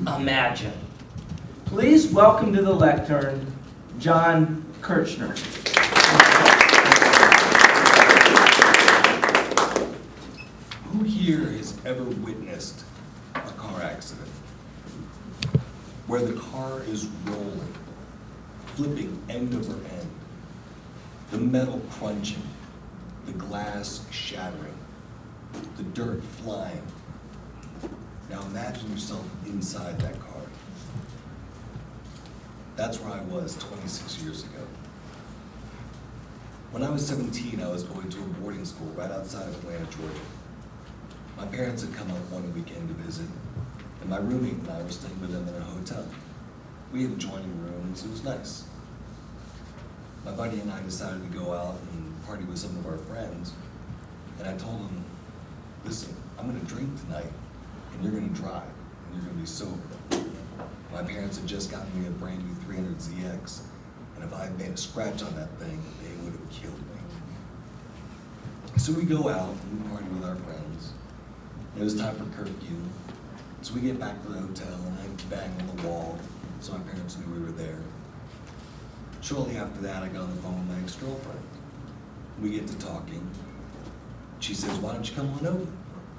imagine. Please welcome to the lectern, John Kirchner. Who here has ever witnessed a car accident where the car is rolling, flipping end over end, the metal crunching, the glass shattering, the dirt flying? Now imagine yourself inside that car. That's where I was 26 years ago. When I was 17, I was going to a boarding school right outside of Atlanta, Georgia. My parents had come up one weekend to visit, and my roommate and I were staying with them in a hotel. We had adjoining rooms, it was nice. My buddy and I decided to go out and party with some of our friends, and I told him, listen, I'm gonna drink tonight, and you're gonna drive, and you're gonna be sober. My parents had just gotten me a brand new 300 ZX, and if I had made a scratch on that thing, they would have killed me. So we go out and we party with our friends. It was time for curfew. So we get back to the hotel and I bang on the wall so my parents knew we were there. Shortly after that, I got on the phone with my ex-girlfriend. We get to talking. She says, why don't you come on over?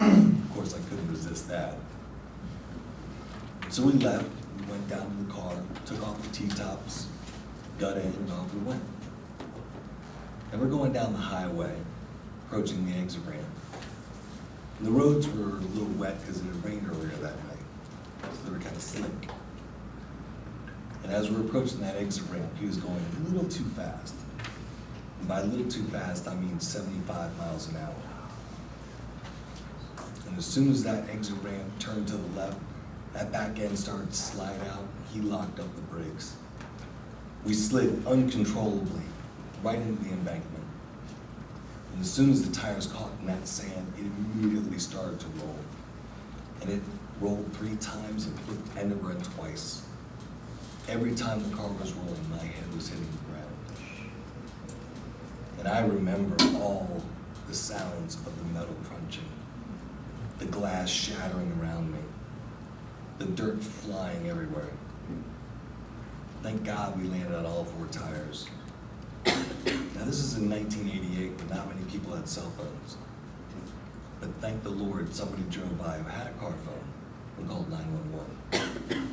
Of course, I couldn't resist that. So we left, we went down to the car, took off the T-tops, got in, and off we went. And we're going down the highway, approaching the exit ramp. And the roads were a little wet because it had rained earlier that night, so they were kind of slick. And as we were approaching that exit ramp, he was going a little too fast. And by a little too fast, I mean 75 miles an hour. And as soon as that exit ramp turned to the left, that back end started to slide out, he locked up the brakes. We slid uncontrollably right into the embankment. And as soon as the tires caught in that sand, it immediately started to roll. And it rolled 3 times and flipped end over end twice. Every time the car was rolling, my head was hitting the ground. And I remember all the sounds of the metal crunching, the glass shattering around me, the dirt flying everywhere. Thank God we landed on all 4 tires. Now this is in 1988 when not many people had cell phones. But thank the Lord somebody drove by who had a car phone and called 911.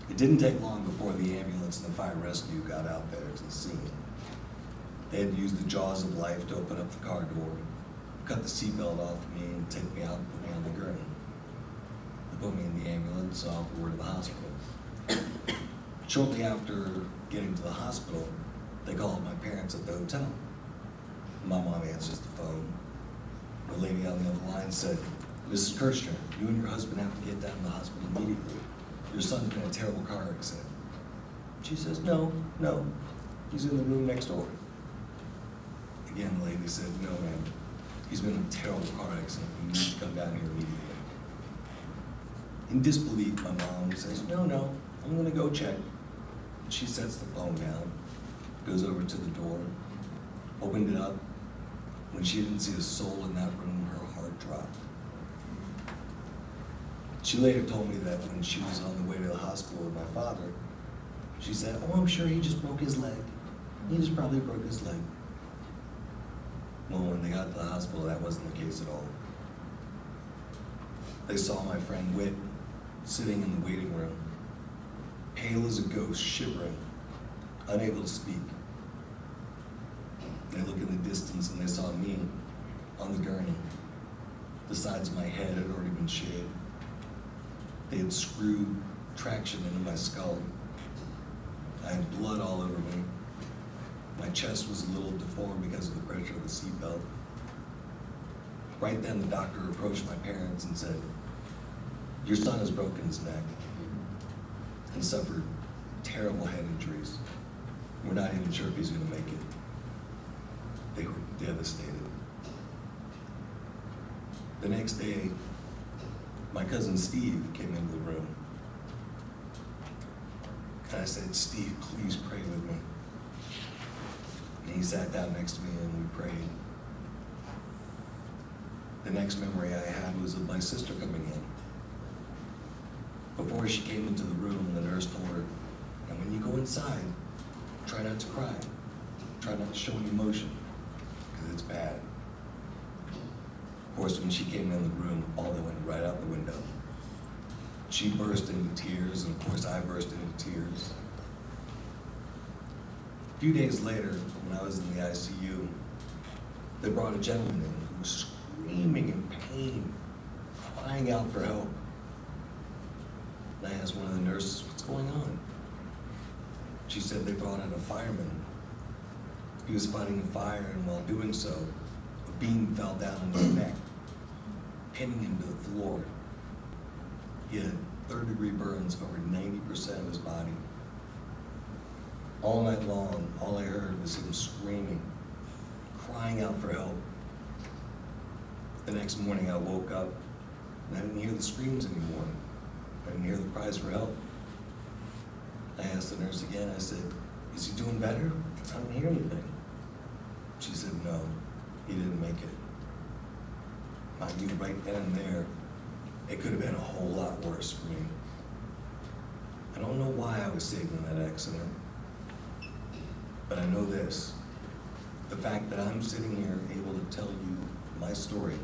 It didn't take long before the ambulance and the fire rescue got out there to the scene. They had used the jaws of life to open up the car door, cut the seatbelt off me and take me out and put me on the gurney. They put me in the ambulance off the way to the hospital. Shortly after getting to the hospital, they called my parents at the hotel. My mom answers the phone. The lady on the other line said, Mrs. Kirchner, you and your husband have to get down to the hospital immediately. Your son's been in a terrible car accident. She says, no, he's in the room next door. Again, the lady said, no, ma'am, he's been in a terrible car accident. You need to come down here immediately. In disbelief, my mom says, no, I'm gonna go check. She sets the phone down, goes over to the door, opened it up. When she didn't see a soul in that room, her heart dropped. She later told me that when she was on the way to the hospital with my father, she said, oh, I'm sure he just broke his leg. He just probably broke his leg. Well, when they got to the hospital, that wasn't the case at all. They saw my friend Whit sitting in the waiting room, pale as a ghost, shivering, unable to speak. They looked in the distance and they saw me on the gurney. The sides of my head had already been shaved. They had screwed traction into my skull. I had blood all over me. My chest was a little deformed because of the pressure of the seatbelt. Right then, the doctor approached my parents and said, your son has broken his neck and suffered terrible head injuries. We're not even sure if he's going to make it. They were devastated. The next day, my cousin Steve came into the room. And I said, Steve, please pray with me. And he sat down next to me and we prayed. The next memory I had was of my sister coming in. Before she came into the room, the nurse told her, and when you go inside, try not to cry. Try not to show any emotion, because it's bad. Of course, when she came in the room, all that went right out the window. She burst into tears, and of course I burst into tears. A few days later, when I was in the ICU, they brought a gentleman in who was screaming in pain, crying out for help. And I asked one of the nurses, what's going on? She said they brought in a fireman. He was fighting a fire, and while doing so, a beam fell down on his neck, pinning him to the floor. He had third-degree burns over 90% of his body. All night long, all I heard was him screaming, crying out for help. The next morning I woke up and I didn't hear the screams anymore. I didn't hear the cries for help. I asked the nurse again, I said, is he doing better? I didn't hear anything. She said, no, he didn't make it. I knew right then and there, it could have been a whole lot worse for me. I don't know why I was saved in that accident, but I know this. The fact that I'm sitting here able to tell you my story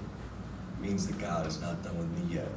means that God is not done with me yet.